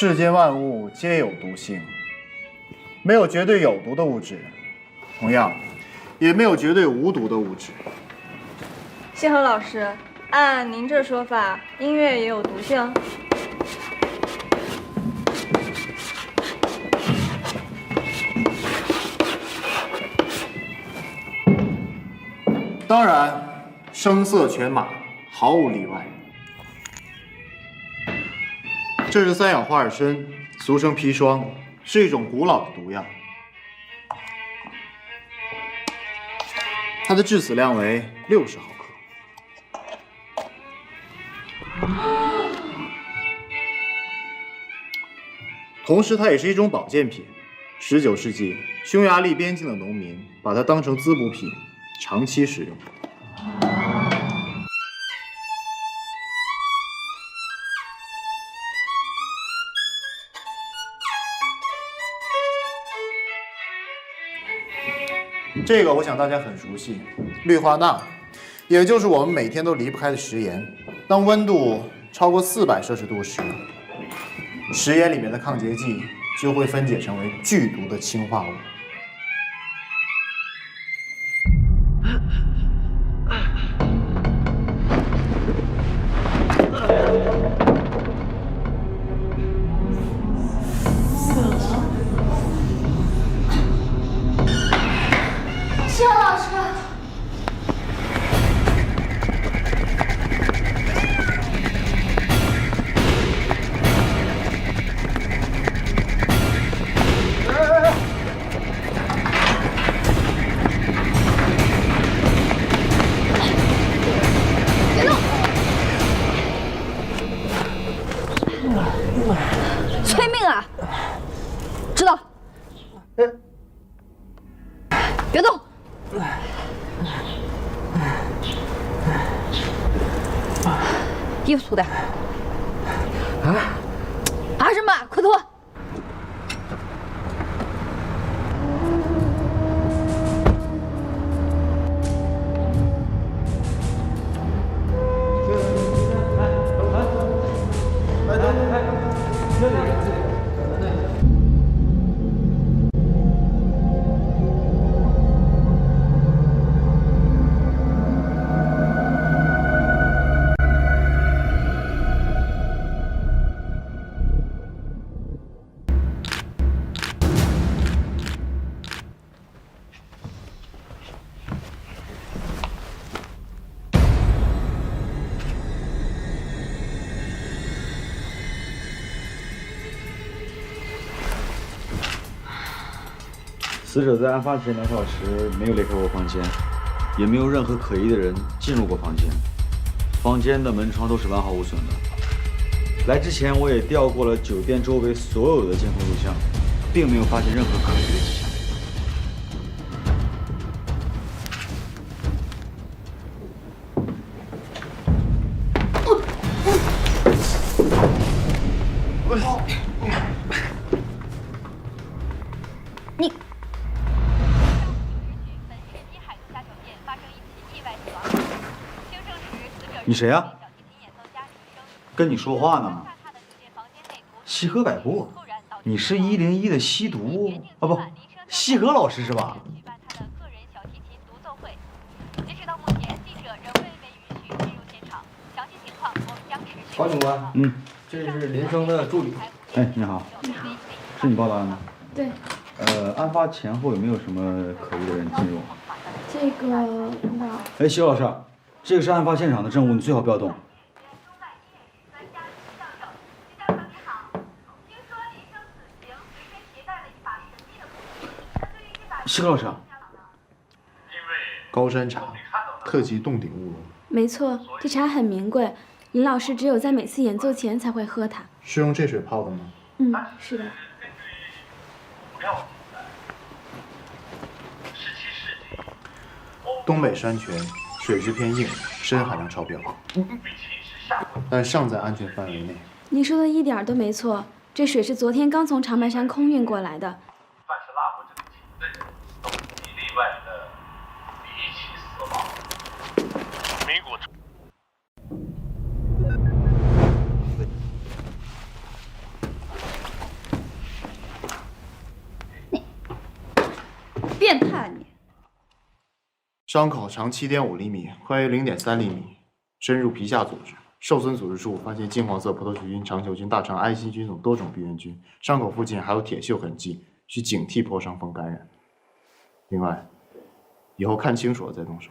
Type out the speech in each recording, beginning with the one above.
世间万物皆有毒性，没有绝对有毒的物质，同样，也没有绝对无毒的物质。谢和老师，按您这说法，音乐也有毒性？当然，声色犬马毫无例外。这是三氧化二砷，俗称砒霜，是一种古老的毒药。它的致死量为60毫克。同时，它也是一种保健品。19世纪，匈牙利边境的农民把它当成滋补品，长期使用。这个我想大家很熟悉，氯化钠，也就是我们每天都离不开的食盐。当温度超过400摄氏度时，食盐里面的抗结剂就会分解成为剧毒的氰化物。谢老师，别动！催命啊！知道。别动！衣服脱掉。爬什么？快脱！死者在案发前2小时没有离开过房间，也没有任何可疑的人进入过房间。房间的门窗都是完好无损的。来之前我也调过了酒店周围所有的监控录像，并没有发现任何可疑的迹象。你。你谁呀？跟你说话呢。西河百步，你是101的吸毒啊不，西河老师是吧？黄警官，这是林生的助理。哎，你好。你好。是你报的案吗？对。案发前后有没有什么可疑的人进入？这个我。哎，徐老师，这个是案发现场的证物，你最好不要动。西河老师，高山茶，特级洞顶乌龙。没错，这茶很名贵，林老师只有在每次演奏前才会喝它。是用这水泡的吗？是的。东北山泉水质偏硬，砷含量超标，但尚在安全范围内。你说的一点都没错，这水是昨天刚从长白山空运过来的。凡是拉过这个井的人，都无一例外的离奇死亡。民国。变态啊你！伤口长7.5厘米，宽约0.3厘米，深入皮下组织。受损组织处发现金黄色葡萄球菌、肠球菌、大肠癌细菌等多种病原菌，伤口附近还有铁锈痕迹，需警惕破伤风感染。另外，以后看清楚了再动手。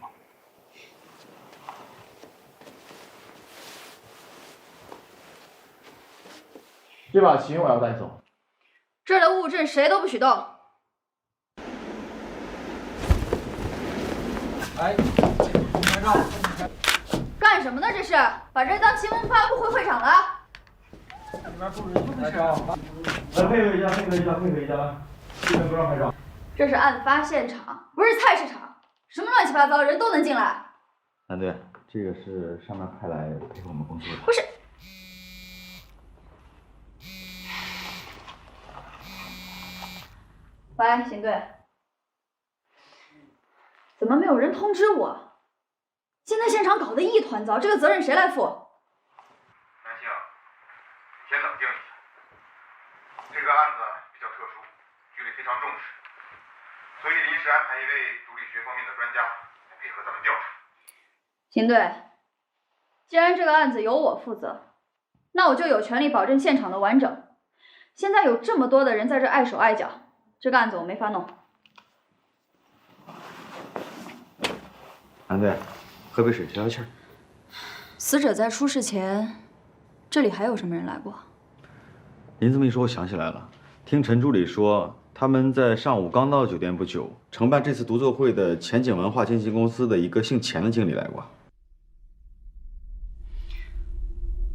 这把琴我要带走。这儿的物证谁都不许动。哎，拍照。干什么呢？这是把这当新闻发布会会场了？里面不允许拍照。来配合一下，配合一下，配合一下，这边不让拍照。这是案发现场，不是菜市场，什么乱七八糟人都能进来。蓝队，这个是上面派来配合我们工作的。不是。喂，邢队，怎么没有人通知我？现在现场搞得一团糟，这个责任谁来负？南星，你先冷静一下。这个案子比较特殊，局里非常重视，所以临时安排一位毒理学方面的专家来配合咱们调查。邢队，既然这个案子由我负责，那我就有权利保证现场的完整。现在有这么多的人在这碍手碍脚，这个案子我没法弄。蓝队，喝杯水消消气儿。死者在出事前，这里还有什么人来过？您这么一说，我想起来了。听陈助理说，他们在上午刚到酒店不久，承办这次独奏会的前景文化经纪公司的一个姓钱的经理来过。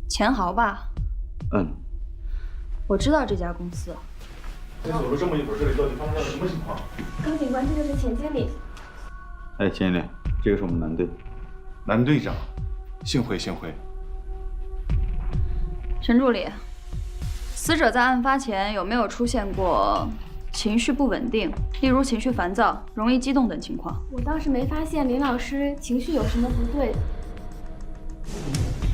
钱豪吧？嗯。我知道这家公司。先走了这么一会儿，这里到底发生了什么情况？高警官，这就是钱经理。哎，钱经理，这个是我们男队。男队长，幸会幸会。陈助理，死者在案发前有没有出现过情绪不稳定，例如情绪烦躁、容易激动等情况？我倒是没发现林老师情绪有什么不对，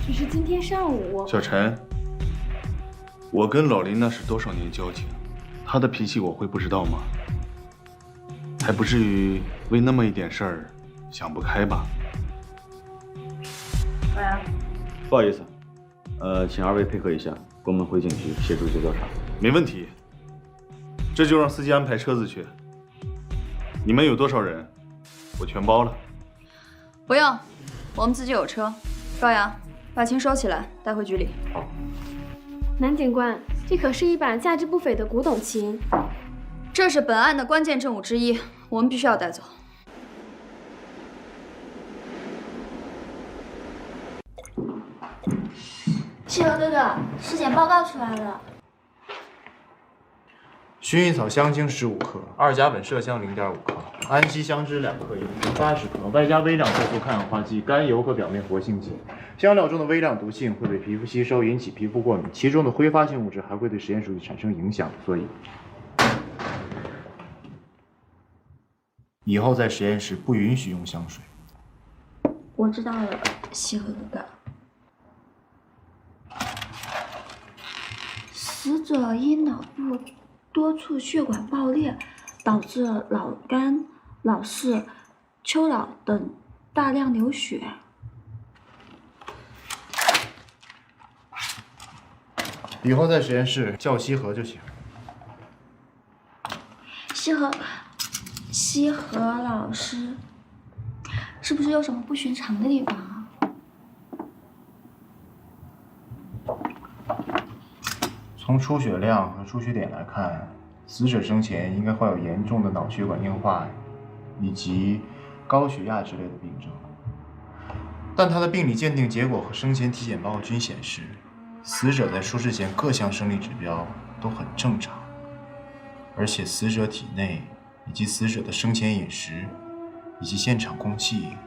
只是今天上午……小陈，我跟老林那是多少年交情，他的脾气我会不知道吗？还不至于为那么一点事儿想不开吧？喂啊，不好意思，请二位配合一下，跟我们回警局协助做调查。没问题，这就让司机安排车子去。你们有多少人，我全包了。不用，我们自己有车。高阳，把琴收起来，带回局里。好。南警官，这可是一把价值不菲的古董琴。这是本案的关键证物之一，我们必须要带走。谢和哥哥，尸检报告出来了。薰衣草香精15克，二甲苯麝香0.5克，安息香脂2克1 80克，外加微量色素、抗氧化剂、甘油和表面活性剂。香料中的微量毒性会被皮肤吸收，引起皮肤过敏，其中的挥发性物质还会对实验数据产生影响，所以以后在实验室不允许用香水。我知道了，谢和哥哥。死者因脑部多处血管爆裂，导致脑干、脑室、丘脑等大量流血。以后在实验室叫西河就行。西河老师，是不是有什么不寻常的地方啊？从出血量和出血点来看，死者生前应该患有严重的脑血管硬化以及高血压之类的病症，但他的病理鉴定结果和生前体检报告均显示，死者在出事前各项生理指标都很正常，而且死者体内以及死者的生前饮食以及现场空气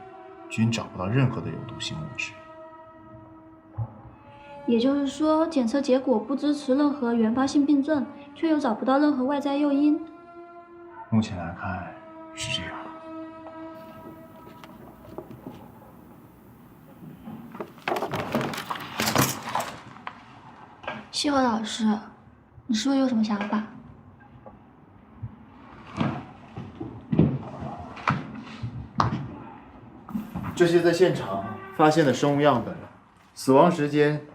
均找不到任何的有毒性物质。也就是说，检测结果不支持任何原发性病症，却又找不到任何外在诱因。目前来看是这样。西河老师，你是不是有什么想法？这些在现场发现的生物样本、死亡时间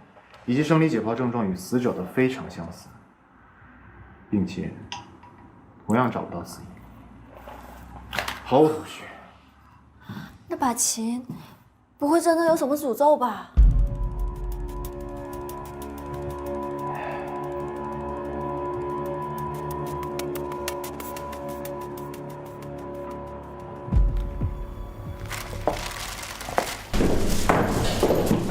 以及生理解剖症状与死者的非常相似，并且同样找不到死因，毫无头绪。那把琴不会真的有什么诅咒吧？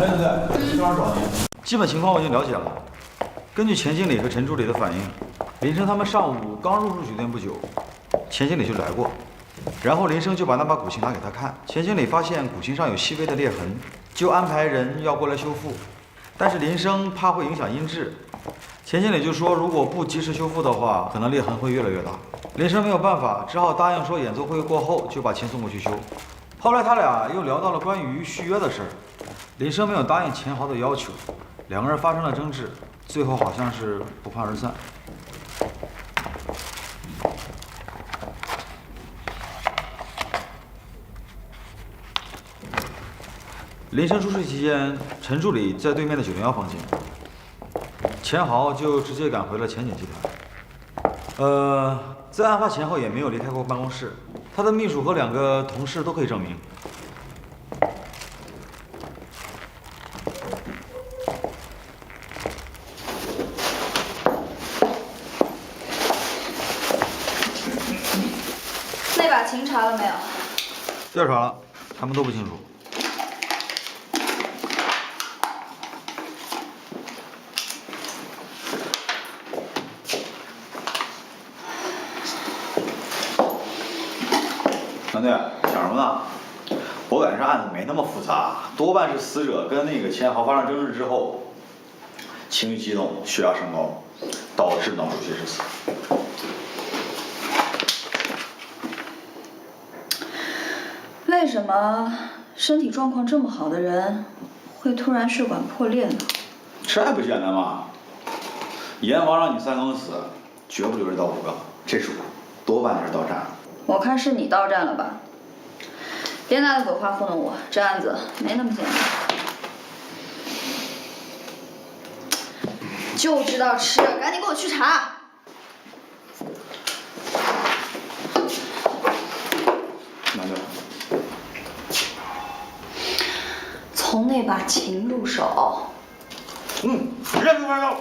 哎，对对，正好找您。基本情况我已经了解了。根据钱经理和陈助理的反应，林生他们上午刚入住酒店不久，钱经理就来过，然后林生就把那把古琴拿给他看。钱经理发现古琴上有细微的裂痕，就安排人要过来修复，但是林生怕会影响音质，钱经理就说如果不及时修复的话，可能裂痕会越来越大。林生没有办法，只好答应说演奏会过后就把琴送过去修。后来他俩又聊到了关于续约的事儿。林生没有答应钱豪的要求，两个人发生了争执，最后好像是不欢而散。林生出事期间，陈助理在对面的901房间，钱豪就直接赶回了前景集团。在案发前后也没有离开过办公室，他的秘书和2个同事都可以证明。那把琴查了没有？调查了，他们都不清楚。团队想什么呢？我感觉这案子没那么复杂，多半是死者跟那个钱豪发生争执之后，情绪激动，血压升高，导致脑出血致死。为什么身体状况这么好的人会突然血管破裂呢？这还不简单吗？阎王让你3更死，绝不留人到5个，这数多半是到站了。我看是你到站了吧？别拿那鬼话糊弄我，这案子没那么简单。就知道吃，赶紧给我去查。拿着。从那把琴入手。认出来了。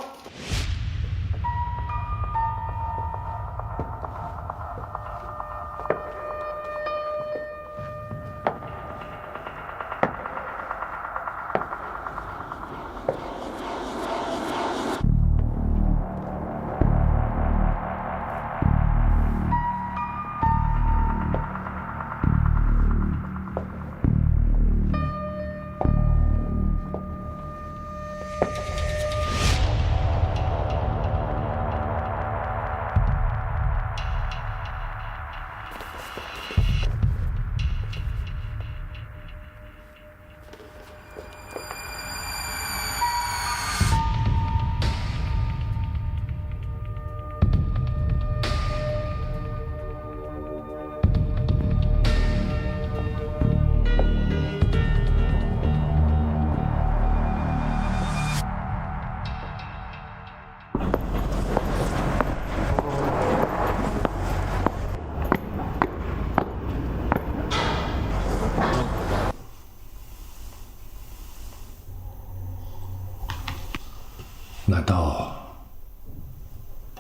难道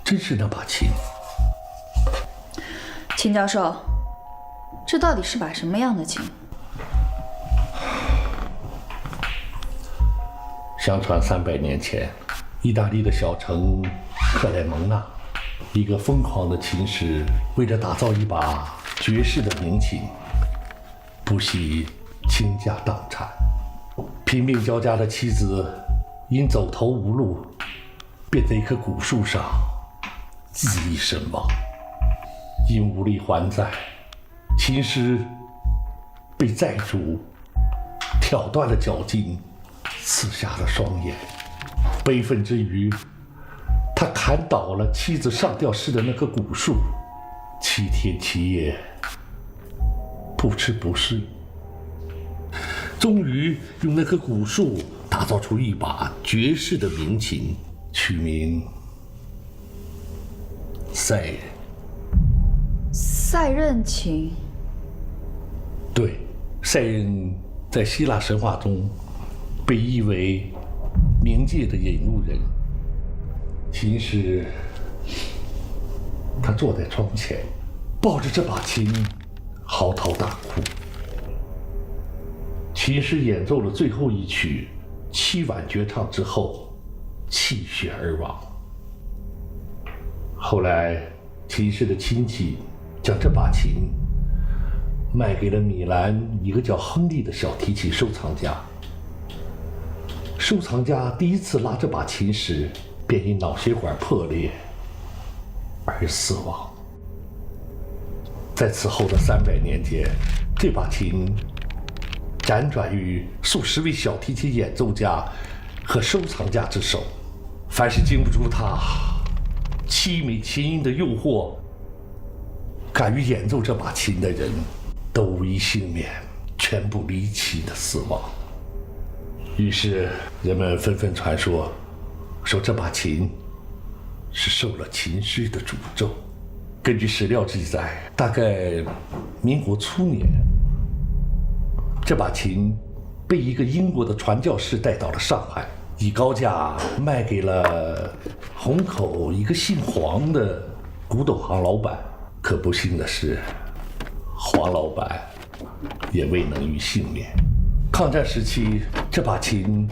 真是那把琴？秦教授，这到底是把什么样的琴？相传300年前，意大利的小城克莱蒙纳，一个疯狂的琴师为了打造一把绝世的名琴，不惜倾家荡产。拼命交加的妻子因走投无路，便在一棵古树上自缢身亡。因无力还债，琴师被债主挑断了脚筋，刺瞎了双眼。悲愤之余，他砍倒了妻子上吊时的那棵古树，7天7夜不吃不睡，终于用那棵古树打造出一把绝世的名琴，取名赛人。赛壬琴。对，赛人在希腊神话中被译为冥界的引路人。琴师他坐在窗前，抱着这把琴，嚎啕大哭。琴师演奏了最后一曲7晚绝唱之后，气血而亡。后来，琴师的亲戚将这把琴卖给了米兰一个叫亨利的小提琴收藏家。收藏家第一次拉这把琴时，便因脑血管破裂而死亡。在此后的300年间，这把琴辗转于数十位小提琴演奏家和收藏家之手，凡是经不住它凄美琴音的诱惑，敢于演奏这把琴的人，都无一幸免，全部离奇的死亡。于是人们纷纷传说，说这把琴是受了琴师的诅咒。根据史料记载，大概民国初年，这把琴被一个英国的传教士带到了上海，以高价卖给了虹口一个姓黄的古董行老板。可不幸的是，黄老板也未能于幸免。抗战时期，这把琴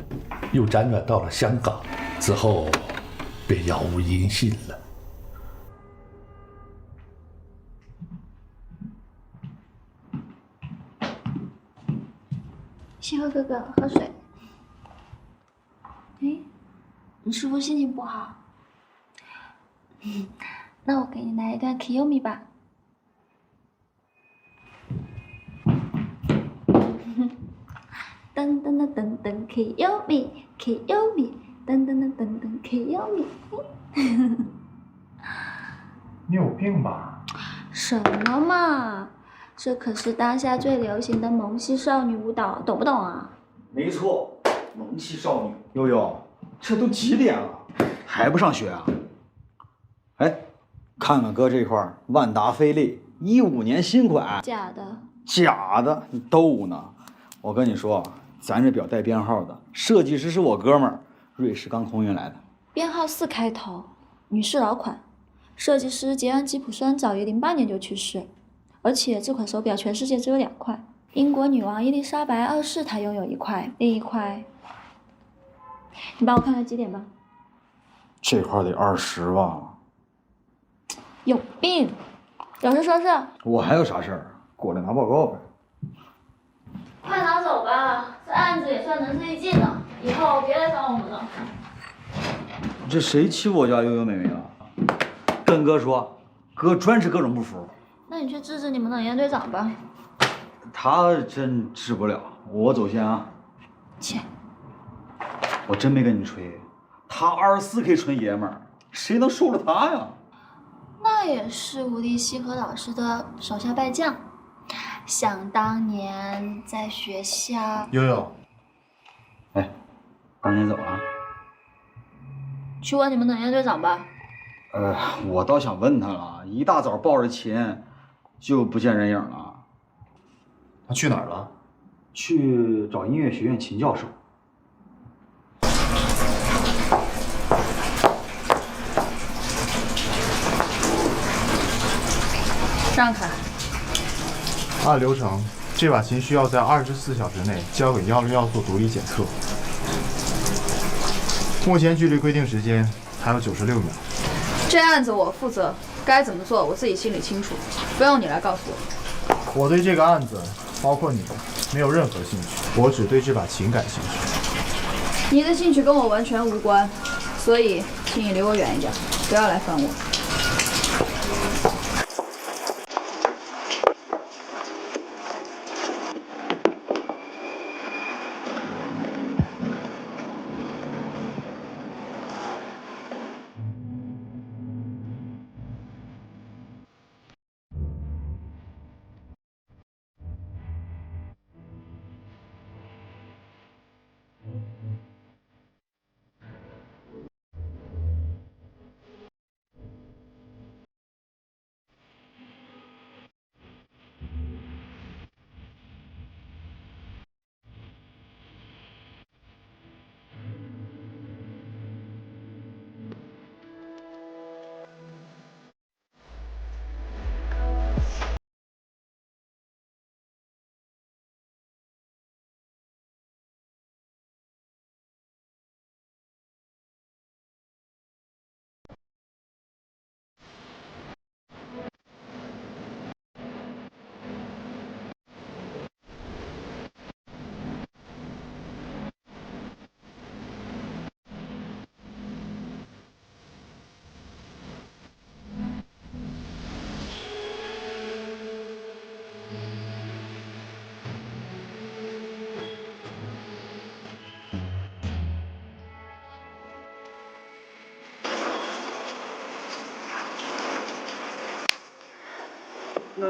又辗转到了香港，此后便杳无音信了。星河哥哥，喝水。哎，你是不是心情不好？那我给你来一段 Kiyomi 吧。噔噔噔噔噔 Kiyomi Kiyomi 噔噔噔噔噔 Kiyomi。你有病吧？什么嘛，这可是当下最流行的萌系少女舞蹈，懂不懂啊？没错，萌系少女。悠悠，这都几点了，还不上学啊？哎，看看哥这块万达飞利15年新款，假的？假的，你逗呢？我跟你说，咱这表带编号的，设计师是我哥们儿，瑞士刚空运来的，编号4开头，女士老款，设计师杰恩吉普森早于08年就去世，而且这款手表全世界只有2块，英国女王伊丽莎白2世她拥有1块，另一块，你帮我看看几点吧。这块得20万。有病！有事说事。我还有啥事儿？过来拿报告呗。快拿走吧，这案子也算仁至义尽了，以后别来找我们了。这谁欺负我家悠悠妹妹了？跟哥说，哥专治各种不服。那你去治治你们冷艳队长吧。他真治不了，我走先啊。切，我真没跟你吹，他24K 纯爷们儿，谁能受了他呀？那也是吴立西和老师的手下败将。想当年在学校，悠悠，哎，赶紧走啊！去问你们冷艳队长吧。我倒想问他了，一大早抱着琴就不见人影了。他去哪儿了？去找音乐学院秦教授。让开。按流程，这把琴需要在24小时内交给161做独立检测。目前距离规定时间还有96秒。这案子我负责，该怎么做我自己心里清楚，不用你来告诉我。我对这个案子，包括你，没有任何兴趣，我只对这把琴感兴趣。你的兴趣跟我完全无关，所以请你离我远一点，不要来烦我。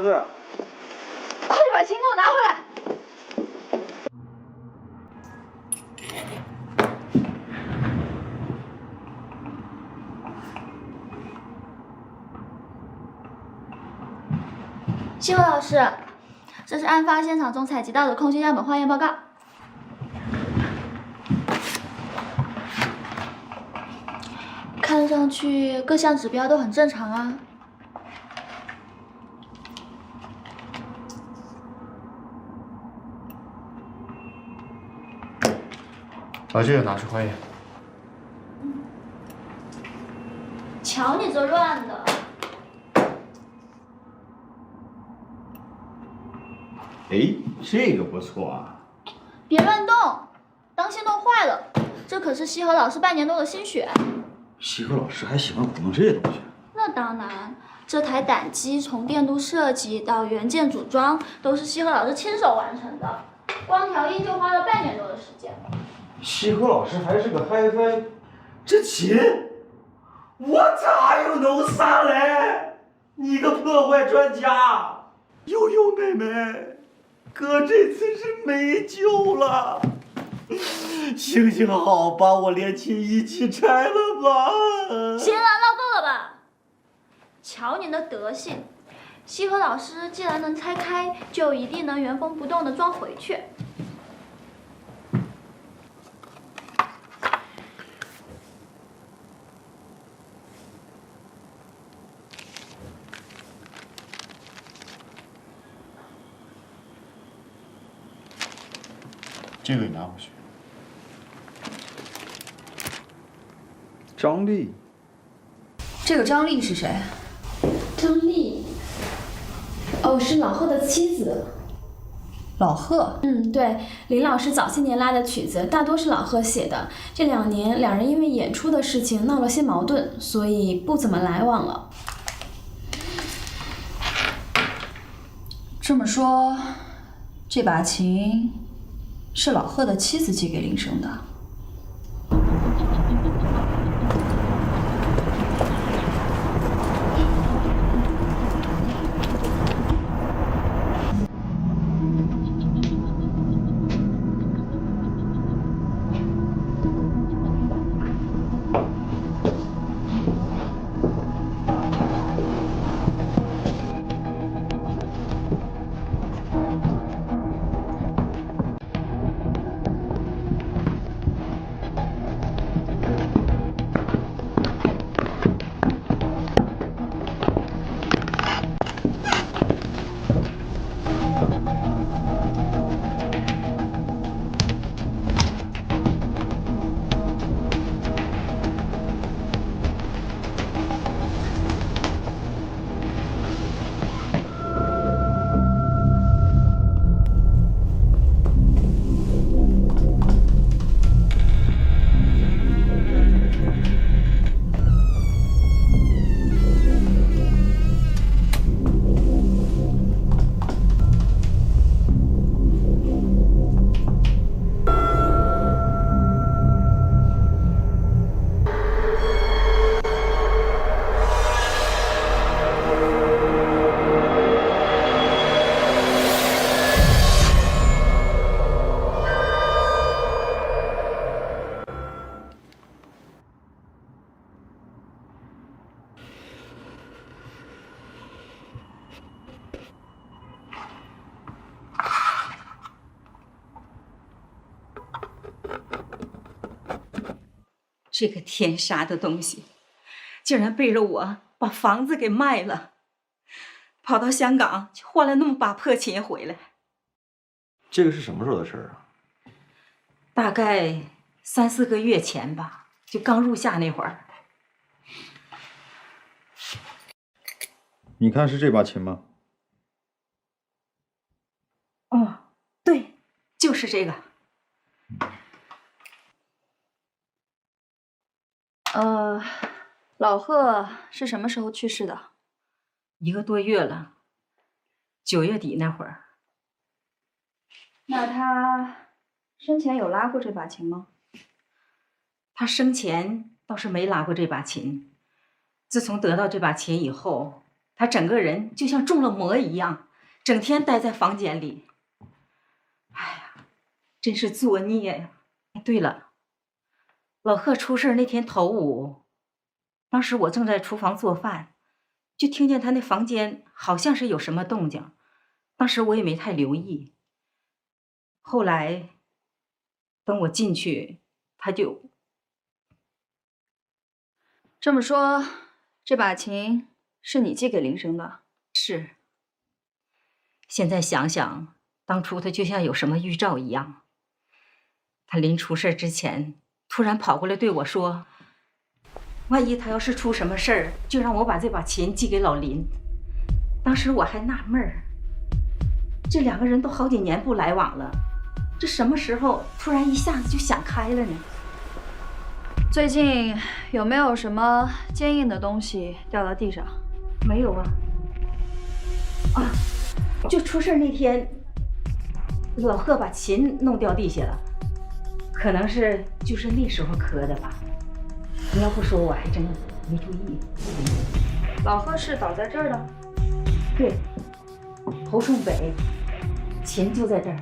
对，快点把琴给我拿回来！西河老师，这是案发现场中采集到的空气样本化验报告。看上去各项指标都很正常啊。把这个拿去化验。瞧你这乱的！哎，这个不错啊。别乱动，当心弄坏了。这可是西河老师半年多的心血。西河老师还喜欢鼓弄这些东西？那当然，这台胆机从电路设计到元件组装，都是西河老师亲手完成的，光调音就花了半年多的时间。西河老师还是个嗨翻，这琴我咋又弄啥嘞？你个破坏专家！悠悠妹妹，哥这次是没救了。行行好，把我连琴一起拆了吧。行了，闹够了吧？瞧你那德行，西河老师既然能拆开，就一定能原封不动的装回去。这个你拿回去。张丽，这个张丽是谁？张丽，哦，是老贺的妻子。老贺。对，林老师早些年拉的曲子大多是老贺写的。这2年，两人因为演出的事情闹了些矛盾，所以不怎么来往了。这么说，这把琴是老贺的妻子寄给林生的。这个天杀的东西，竟然背着我把房子给卖了，跑到香港去换了那么把破琴回来。这个是什么时候的事儿啊？大概3、4个月前吧，就刚入夏那会儿。你看是这把琴吗？哦，对，就是这个。老贺是什么时候去世的？1个多月了，9月底那会儿。那他生前有拉过这把琴吗？他生前倒是没拉过这把琴，自从得到这把琴以后，他整个人就像中了魔一样，整天待在房间里。哎呀，真是作孽呀！对了，老贺出事那天头五，当时我正在厨房做饭，就听见他那房间好像是有什么动静，当时我也没太留意。后来等我进去，他就……这么说，这把琴是你寄给林生的？是。现在想想，当初他就像有什么预兆一样。他临出事之前，突然跑过来对我说：“万一他要是出什么事儿，就让我把这把琴寄给老林。”当时我还纳闷儿，这两个人都好几年不来往了，这什么时候突然一下子就想开了呢？最近有没有什么坚硬的东西掉到地上？没有啊。啊，就出事那天，老贺把琴弄掉地下了，可能是就是那时候磕的吧。你要不说，我还真没注意。老贺是倒在这儿的？对，头冲北，琴就在这儿。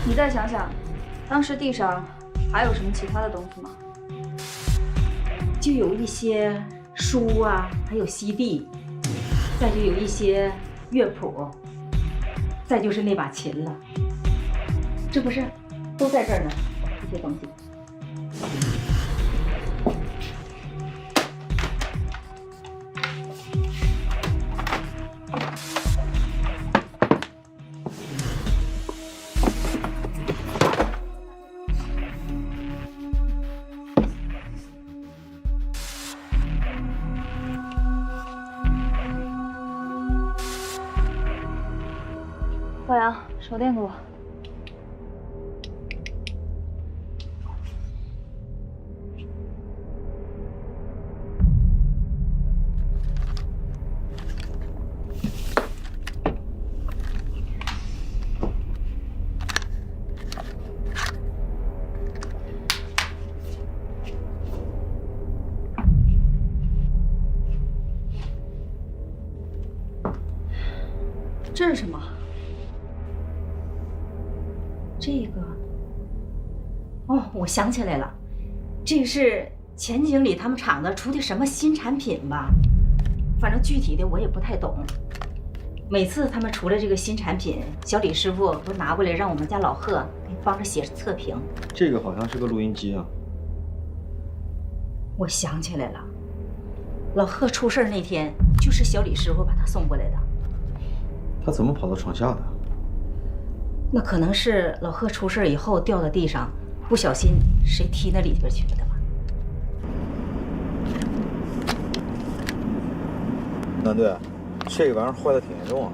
你再想想，当时地上还有什么其他的东西吗？就有一些书啊，还有CD，再就有一些乐谱，再就是那把琴了。这不是都在这儿呢，这些东西。老杨，手电给我。这是什么？这个，哦，我想起来了，这是钱经理他们厂子出的什么新产品吧？反正具体的我也不太懂。每次他们出了这个新产品，小李师傅都拿过来让我们家老贺给帮着写测评。这个好像是个录音机啊。我想起来了，老贺出事那天，就是小李师傅把他送过来的。他怎么跑到床下的？那可能是老贺出事以后掉到地上，不小心谁踢那里边去了的吧？南队，这个玩意儿坏的挺严重啊。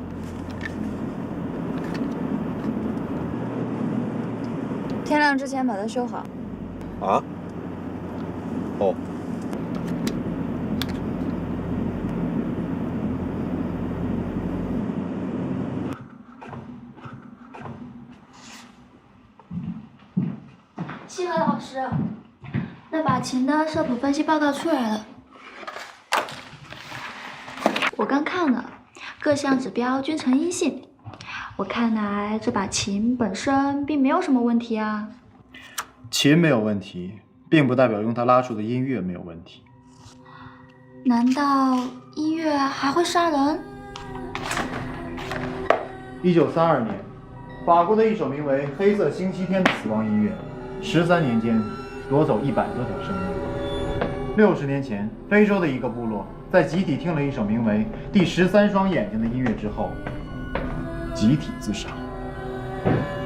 天亮之前把它修好。啊？哦。西河老师，那把琴的色谱分析报告出来了，我刚看了，各项指标均呈阴性。我看来这把琴本身并没有什么问题啊。琴没有问题，并不代表用它拉出的音乐没有问题。难道音乐还会杀人？1932年，法国的一首名为《黑色星期天》的死亡音乐，13年间夺走100多条生命。60年前，非洲的一个部落在集体听了一首名为《第13双眼睛》的音乐之后，集体自杀。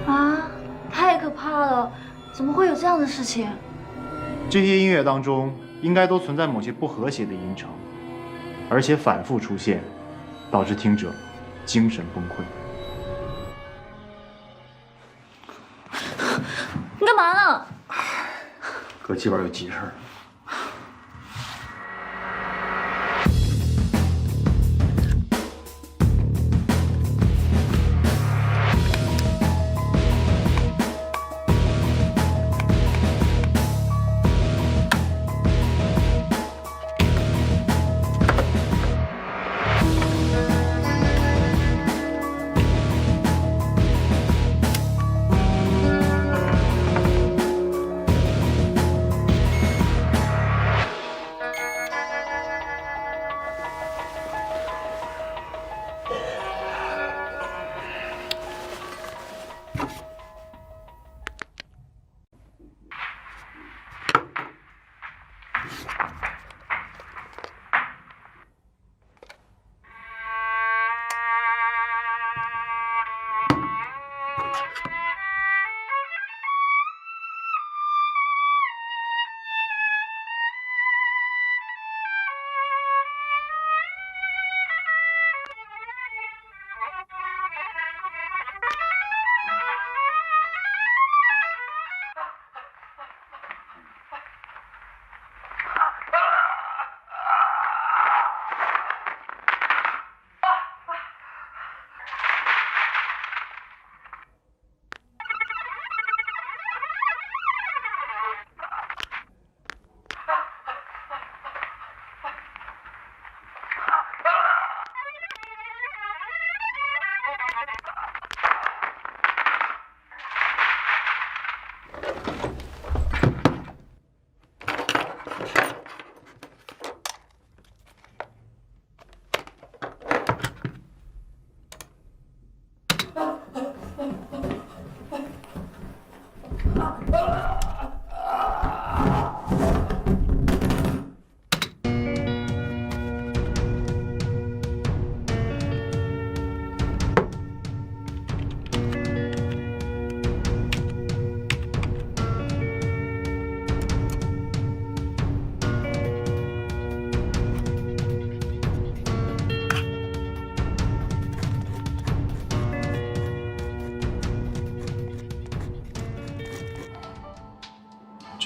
啊，太可怕了！怎么会有这样的事情？这些音乐当中应该都存在某些不和谐的音程，而且反复出现，导致听者精神崩溃。你干嘛呢？搁这边有急事儿。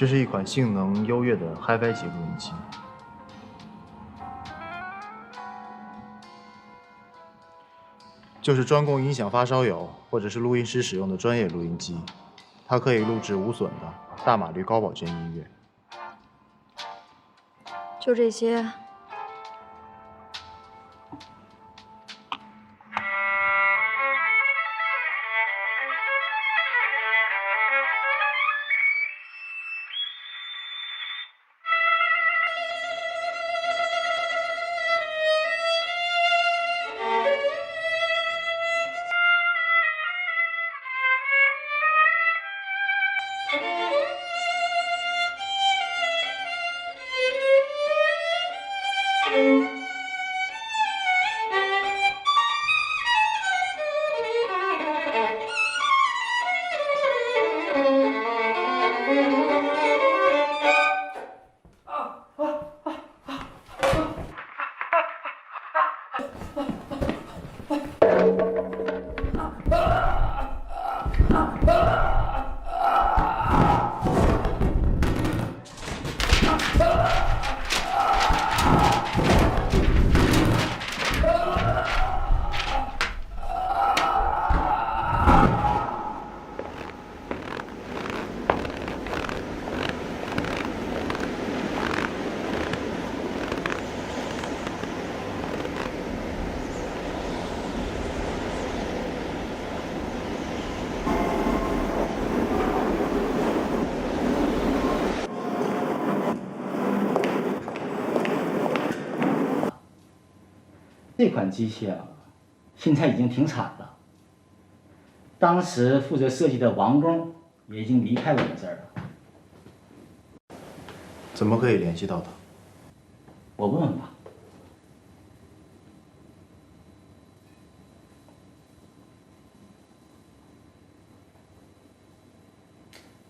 这是一款性能优越的 HiFi 级录音机。就是专供音响发烧友或者是录音师使用的专业录音机，它可以录制无损的大码率高保真音乐。就这些。这款机器啊，现在已经停产了。当时负责设计的王工也已经离开我们这儿了。怎么可以联系到他？我问问吧。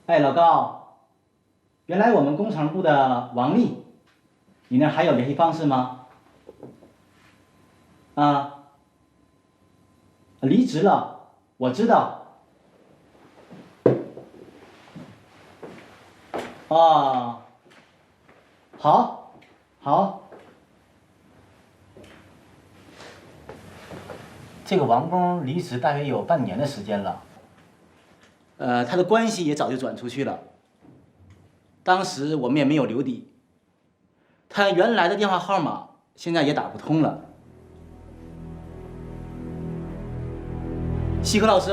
哎，老高，原来我们工程部的王丽，你那还有联系方式吗？啊，离职了，我知道。啊，好，好。这个王工离职大约有半年的时间了。他的关系也早就转出去了。当时我们也没有留底，他原来的电话号码现在也打不通了。西科老师，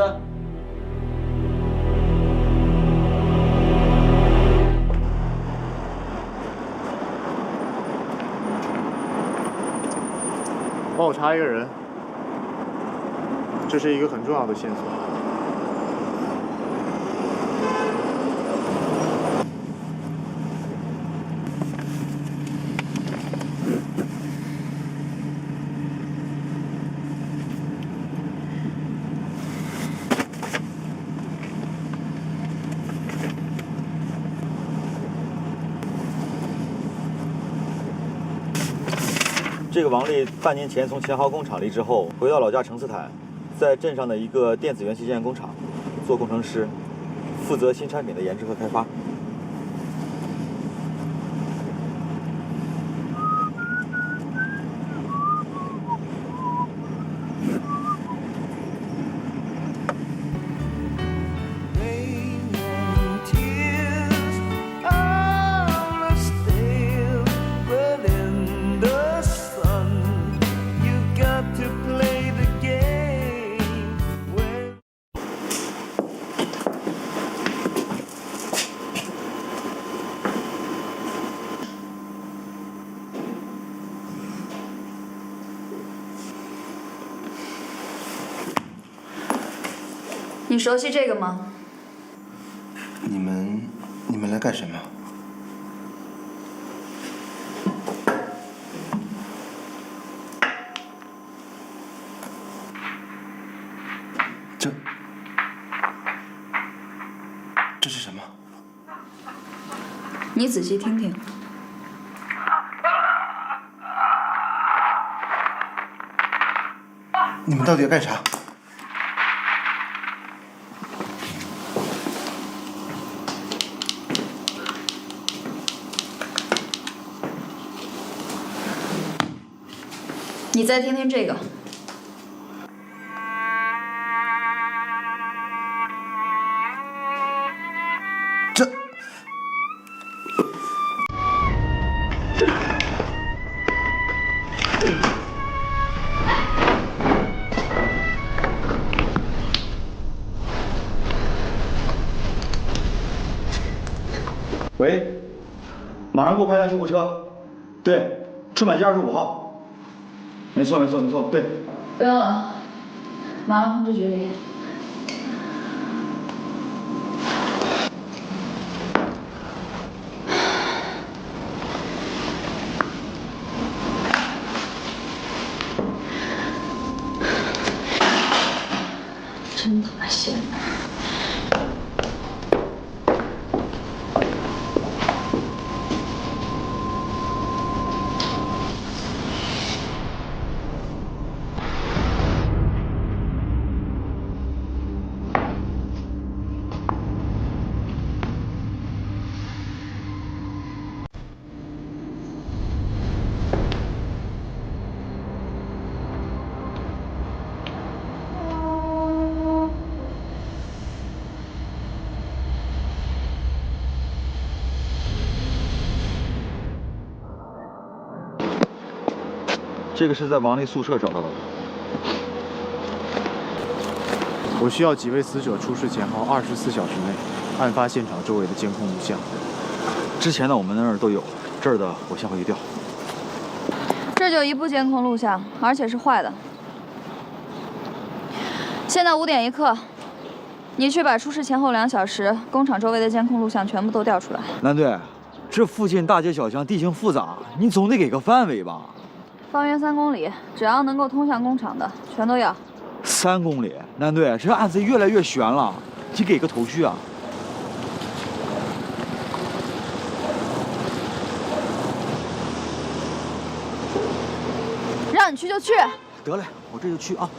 帮我查一个人，这是一个很重要的线索。这个王丽半年前从前豪工厂离职后，回到老家成斯坦，在镇上的一个电子元器件工厂做工程师，负责新产品的研制和开发。你熟悉这个吗？你们来干什么？这是什么？你仔细听听。你们到底要干啥？你再听听这个。这。 喂，马上给我派辆救护车。对，春满街25号。没错，对。不用了，马上通知局里。真他妈闲。 这个是在王内宿舍找到的。我需要几位死者出事前后24小时内，案发现场周围的监控录像。之前的我们那儿都有，这儿的我先回去调。这就一部监控录像，而且是坏的。现在5点1刻，你去把出事前后2小时工厂周围的监控录像全部都调出来。蓝队，这附近大街小巷，地形复杂，你总得给个范围吧？ 方圆3公里，只要能够通向工厂的，全都要。3公里，南队，这案子越来越悬了，你给个头绪啊！让你去就去。得嘞，我这就去啊。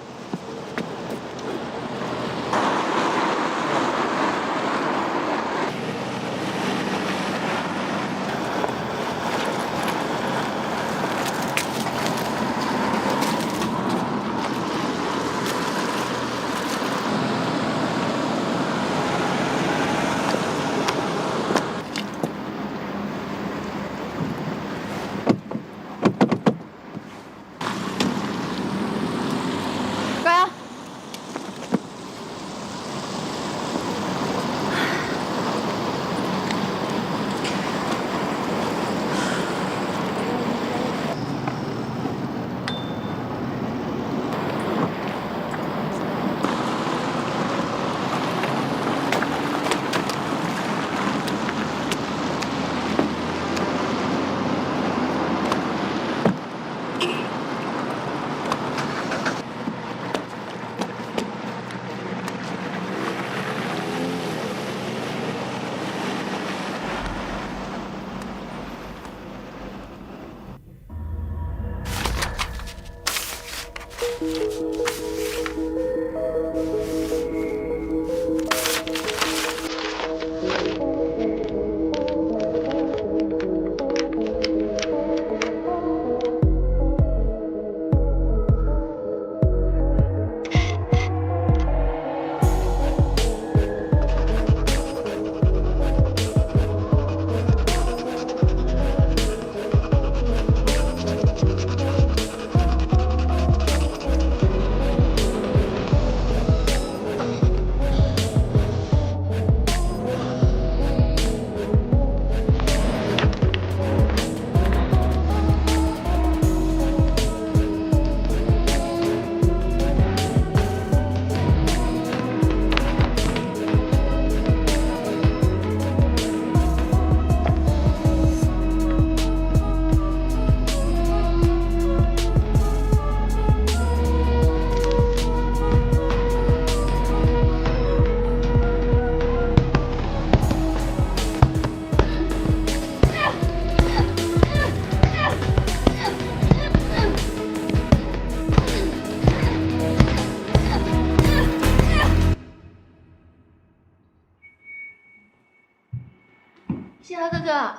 星河哥哥，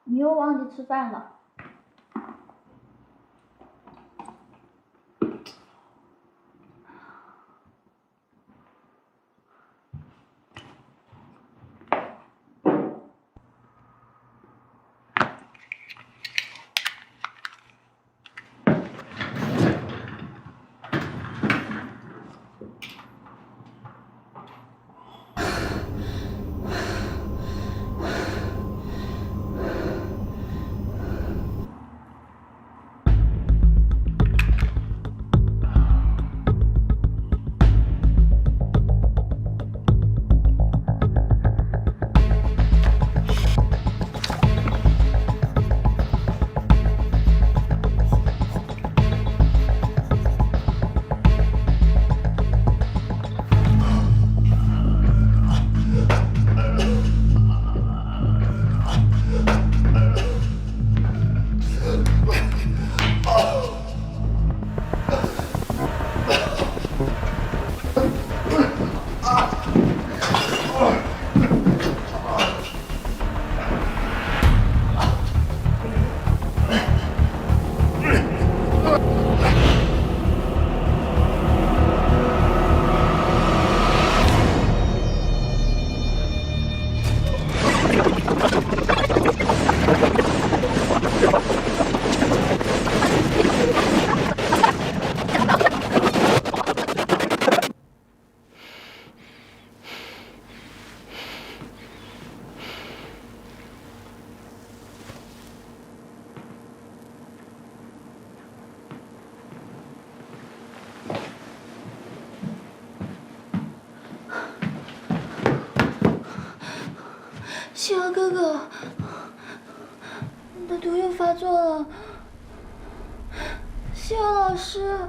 你又忘记吃饭了。希儿哥哥，你的毒又发作了。希儿老师，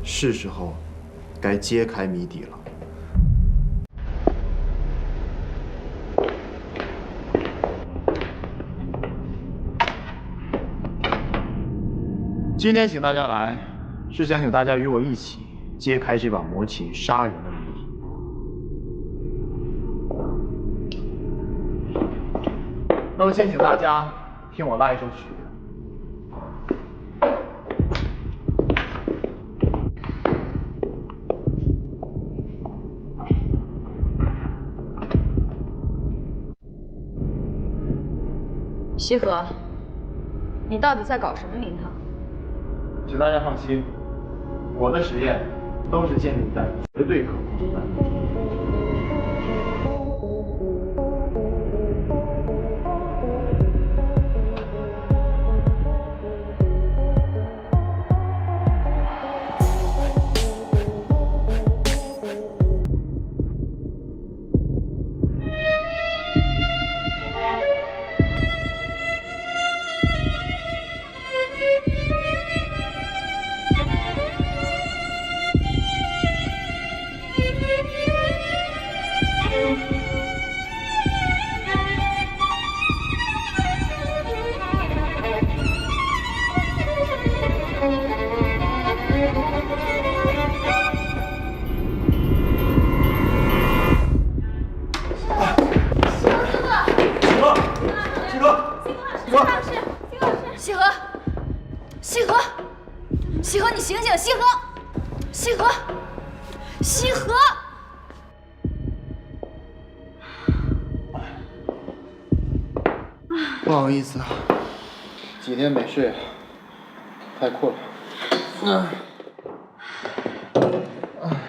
是时候该揭开谜底了。今天请大家来，是想请大家与我一起揭开这把魔琴杀人的谜题。那么，先请大家听我拉一首曲子。西河，你到底在搞什么名堂？请大家放心，我的实验都是建立在绝对可控之上。西河，你醒醒！西河，西河，西河！不好意思啊，几天没睡，太困了。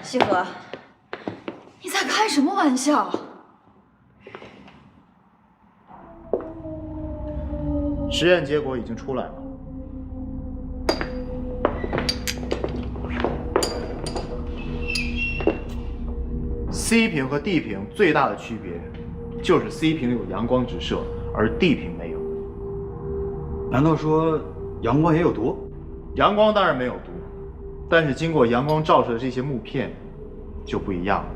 西河，你在开什么玩笑？实验结果已经出来了。C 屏和 D 屏最大的区别，就是 C 屏有阳光直射，而 D 屏没有。难道说阳光也有毒？阳光当然没有毒，但是经过阳光照射的这些木片就不一样了。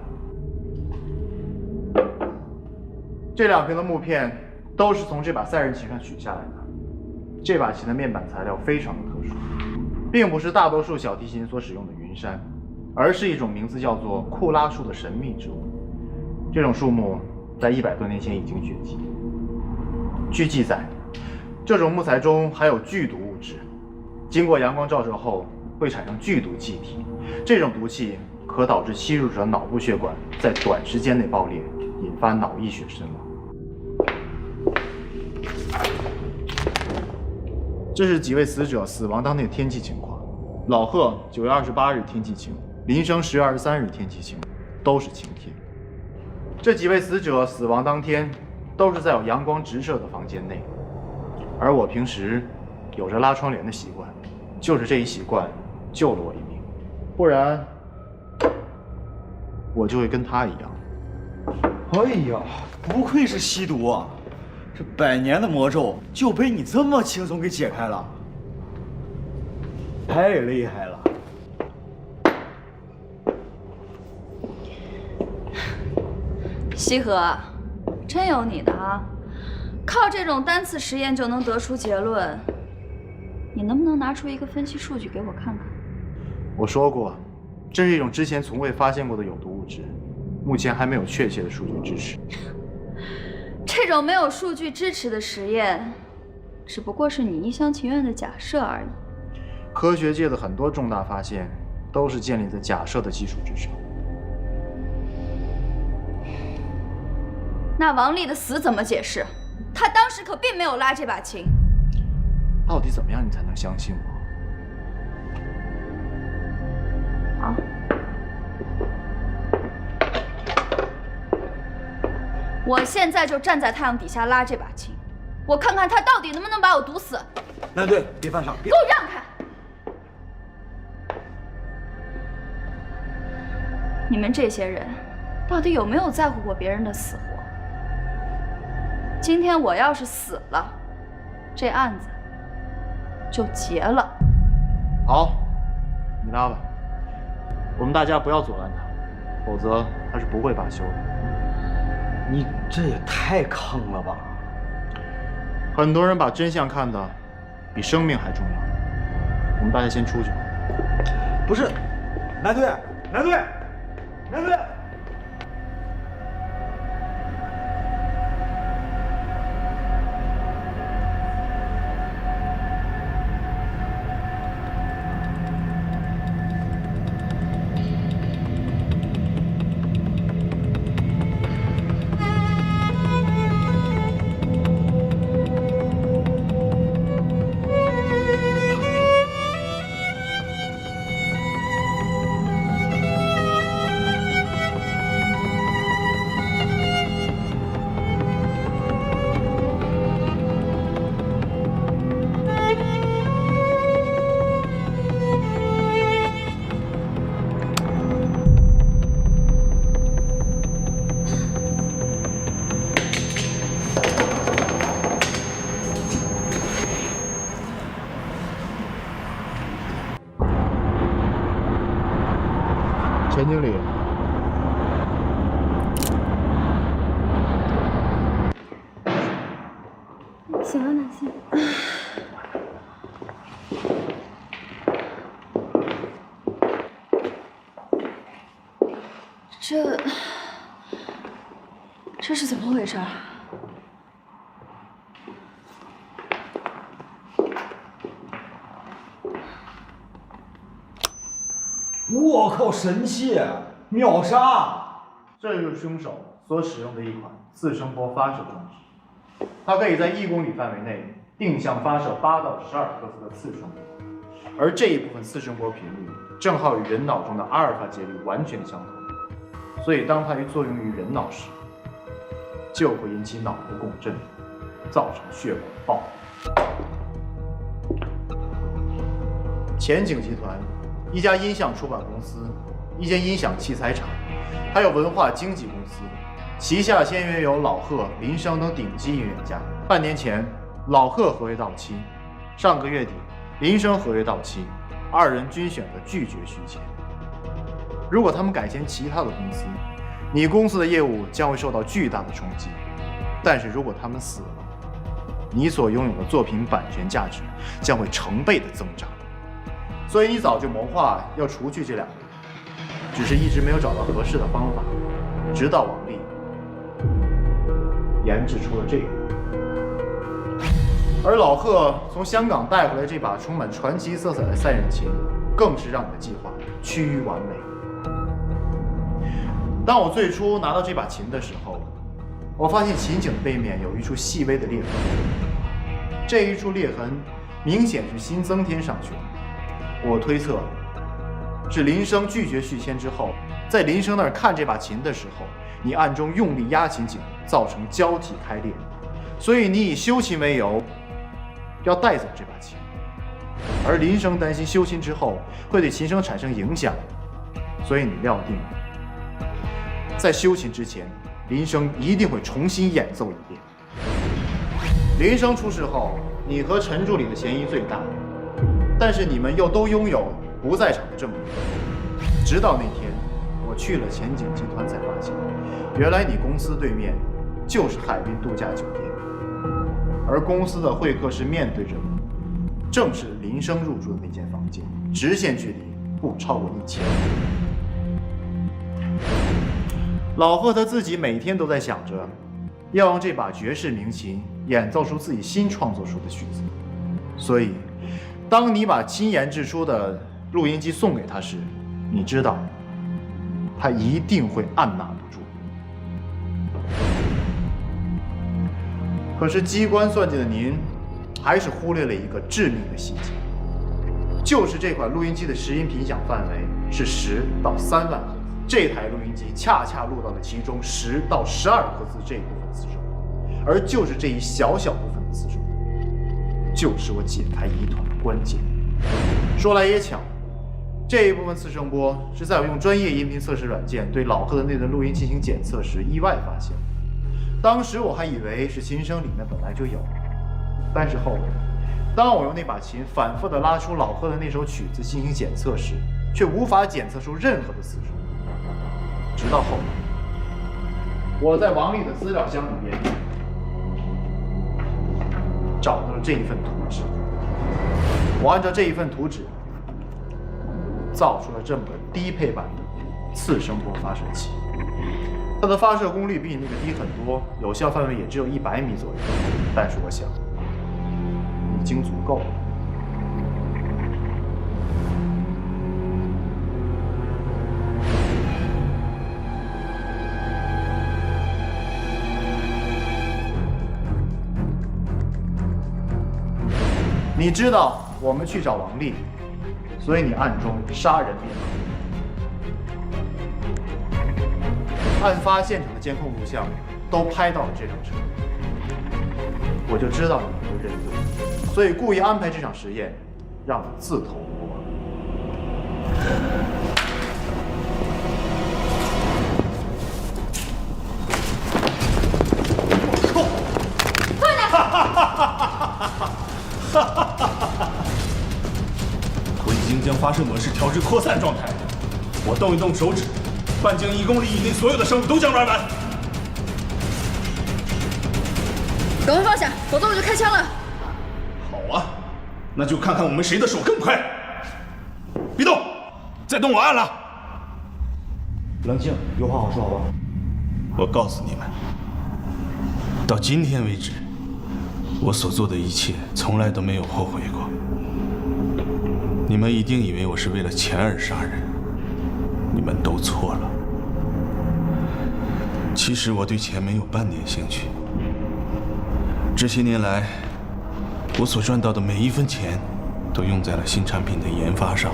这两屏的木片都是从这把赛人琴上取下来的。这把琴的面板材料非常的特殊，并不是大多数小提琴所使用的云杉，而是一种名字叫做库拉树的神秘植物。这种树木在100多年前已经绝迹。据记载，这种木材中含有剧毒物质，经过阳光照射后会产生剧毒气体。这种毒气可导致吸入者脑部血管在短时间内爆裂，引发脑溢血身亡。这是几位死者死亡当天的天气情况：老贺9月28日天气晴，林生10月23日天气晴，都是晴天。这几位死者死亡当天都是在有阳光直射的房间内，而我平时有着拉窗帘的习惯，就是这一习惯救了我一命，不然我就会跟他一样。哎呀，不愧是吸毒啊！这100年的魔咒就被你这么轻松给解开了，太厉害了！西河，真有你的啊！靠这种单次实验就能得出结论，你能不能拿出一个分析数据给我看看？我说过，这是一种之前从未发现过的有毒物质，目前还没有确切的数据支持。这种没有数据支持的实验，只不过是你一厢情愿的假设而已。科学界的很多重大发现都是建立在假设的基础之上。那王丽的死怎么解释？她当时可并没有拉这把琴。到底怎么样你才能相信我？好。我现在就站在太阳底下拉这把琴，我看看他到底能不能把我毒死。蓝队，别犯傻，给我让开！你们这些人到底有没有在乎过别人的死活？今天我要是死了，这案子就结了。好，你拉吧，我们大家不要阻拦他，否则他是不会罢休的。你这也太坑了吧！很多人把真相看得比生命还重要。我们大家先出去。不是，蓝队，蓝队，蓝队。钱经理，写了哪些？这是怎么回事？我靠，神器，秒杀！这就是凶手所使用的一款次声波发射装置，它可以在1公里范围内定向发射8到12赫兹的次声波，而这一部分次声波频率正好与人脑中的阿尔法节律完全相同，所以当它作用于人脑时，就会引起脑部共振，造成血管爆裂。前景集团，一家音像出版公司，一间音响器材厂，还有文化经纪公司，旗下签约有老贺、林生等顶级音乐家。半年前，老贺合约到期，上个月底，林生合约到期，二人均选择拒绝续签。如果他们改签其他的公司，你公司的业务将会受到巨大的冲击。但是如果他们死了，你所拥有的作品版权价值将会成倍的增长。所以你早就谋划要除去这两个人，只是一直没有找到合适的方法，直到王丽研制出了这个。而老贺从香港带回来这把充满传奇色彩的3人琴，更是让你的计划趋于完美。当我最初拿到这把琴的时候，我发现琴颈背面有一处细微的裂痕，这一处裂痕明显是新增添上去的。我推测，是林生拒绝续签之后，在林生那儿看这把琴的时候，你暗中用力压琴颈，造成交替开裂，所以你以修琴为由，要带走这把琴。而林生担心修琴之后会对琴声产生影响，所以你料定，在修琴之前，林生一定会重新演奏一遍。林生出事后，你和陈助理的嫌疑最大。但是你们又都拥有不在场的证据，直到那天，我去了前景集团才发现，原来你公司对面就是海滨度假酒店，而公司的会客室面对着我，正是林生入住的那间房间，直线距离不超过1000米。老贺他自己每天都在想着，要用这把绝世名琴演奏出自己新创作出的曲子。所以，当你把亲研制出的录音机送给他时，你知道，他一定会按捺不住。可是机关算尽的您，还是忽略了一个致命的细节，就是这款录音机的拾音频响范围是10到3万赫兹，这台录音机恰恰录到了其中10到12赫兹这一部分次声波，而就是这一小小部分的次声波，就是我解开疑团的关键。说来也巧，这一部分次声波是在我用专业音频测试软件对老贺的那段录音进行检测时意外发现的。当时我还以为是琴声里面本来就有，但是后来，当我用那把琴反复地拉出老贺的那首曲子进行检测时，却无法检测出任何的次声。直到后来，我在王丽的资料箱里面找到了这一份图纸，我按照这一份图纸造出了这么个低配版的次声波发射器。它的发射功率比你那个低很多，有效范围也只有100米左右，但是我想已经足够了。你知道我们去找王丽，所以你暗中杀人灭口。案发现场的监控录像都拍到了这辆车，我就知道你会认罪，所以故意安排这场实验，让你自投罗网。快点！我已经将发射模式调至扩散状态，我动一动手指，半径1公里以内所有的生物都将燃完。赶快放下，否则我就开枪了。好啊，那就看看我们谁的手更快。别动，再动我按了。冷静，有话好说，好吧？我告诉你们，到今天为止，我所做的一切从来都没有后悔过。你们一定以为我是为了钱而杀人，你们都错了。其实我对钱没有半点兴趣。这些年来，我所赚到的每一分钱，都用在了新产品的研发上。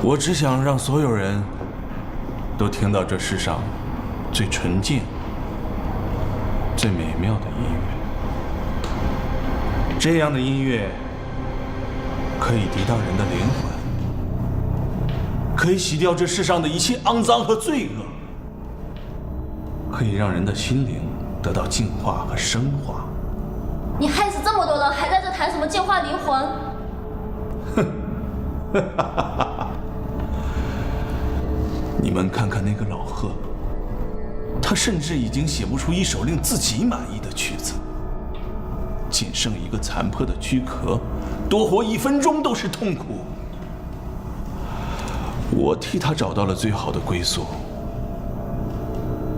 我只想让所有人都听到这世上最纯净、最美妙的音乐。这样的音乐可以涤荡人的灵魂，可以洗掉这世上的一切肮脏和罪恶，可以让人的心灵得到净化和升华。你害死这么多人，还在这谈什么净化灵魂？你们看看那个老贺，他甚至已经写不出一首令自己满意的曲子，仅剩一个残破的躯壳，多活1分钟都是痛苦。我替他找到了最好的归宿，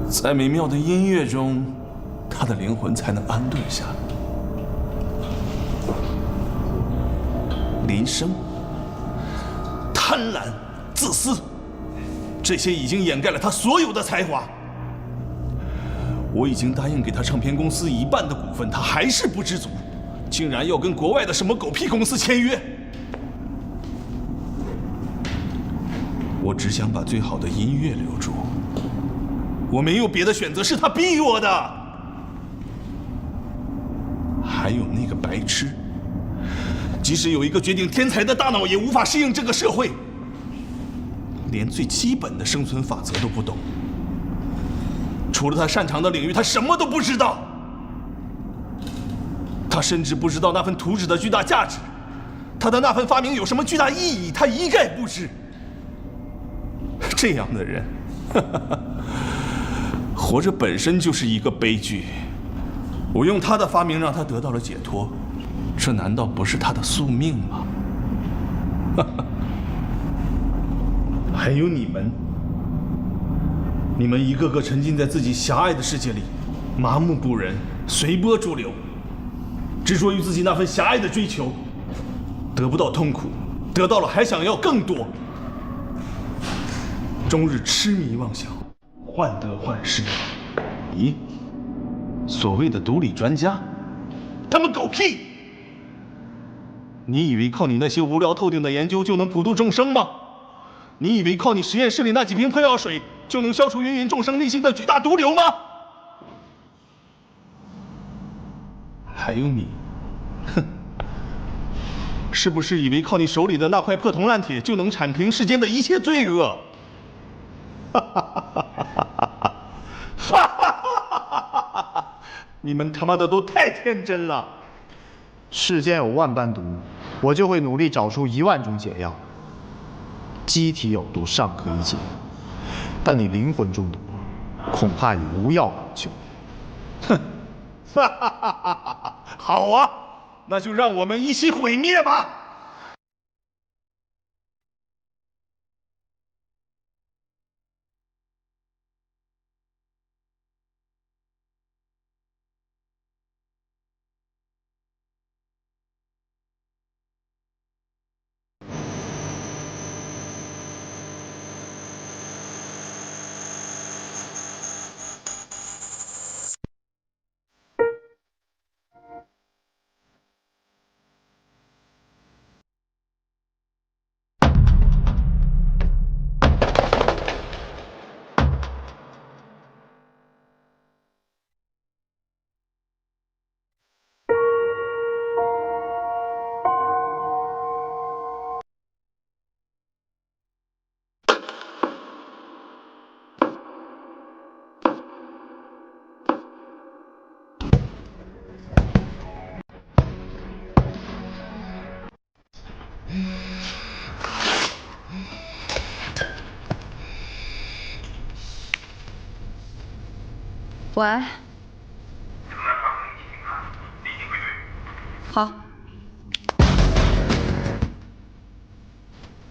在美妙的音乐中，他的灵魂才能安顿下来。林生、贪婪、自私，这些已经掩盖了他所有的才华。我已经答应给他唱片公司1半的股份，他还是不知足，竟然要跟国外的什么狗屁公司签约。我只想把最好的音乐留住，我没有别的选择，是他逼我的。还有那个白痴，即使有一个绝顶天才的大脑，也无法适应这个社会，连最基本的生存法则都不懂。除了他擅长的领域，他什么都不知道。他甚至不知道那份图纸的巨大价值，他的那份发明有什么巨大意义，他一概不知。这样的人，活着本身就是一个悲剧。我用他的发明让他得到了解脱，这难道不是他的宿命吗？还有你们，你们一个个沉浸在自己狭隘的世界里，麻木不仁，随波逐流，执着于自己那份狭隘的追求，得不到痛苦，得到了还想要更多，终日痴迷妄想，患得患失。咦，所谓的毒理专家，他们狗屁！你以为靠你那些无聊透顶的研究就能普度众生吗？你以为靠你实验室里那几瓶配药水就能消除芸芸众生内心的巨大毒瘤吗？还有你，哼，是不是以为靠你手里的那块破铜烂铁就能铲平世间的一切罪恶？哈哈哈哈哈哈！你们他妈的都太天真了！世间有万般毒，我就会努力找出10000种解药。机体有毒尚可以解，但你灵魂中毒，恐怕已无药可救。哼，哈哈哈哈哈！好啊，那就让我们一起毁灭吧！喂。正在发送一起警察，立即归队。好。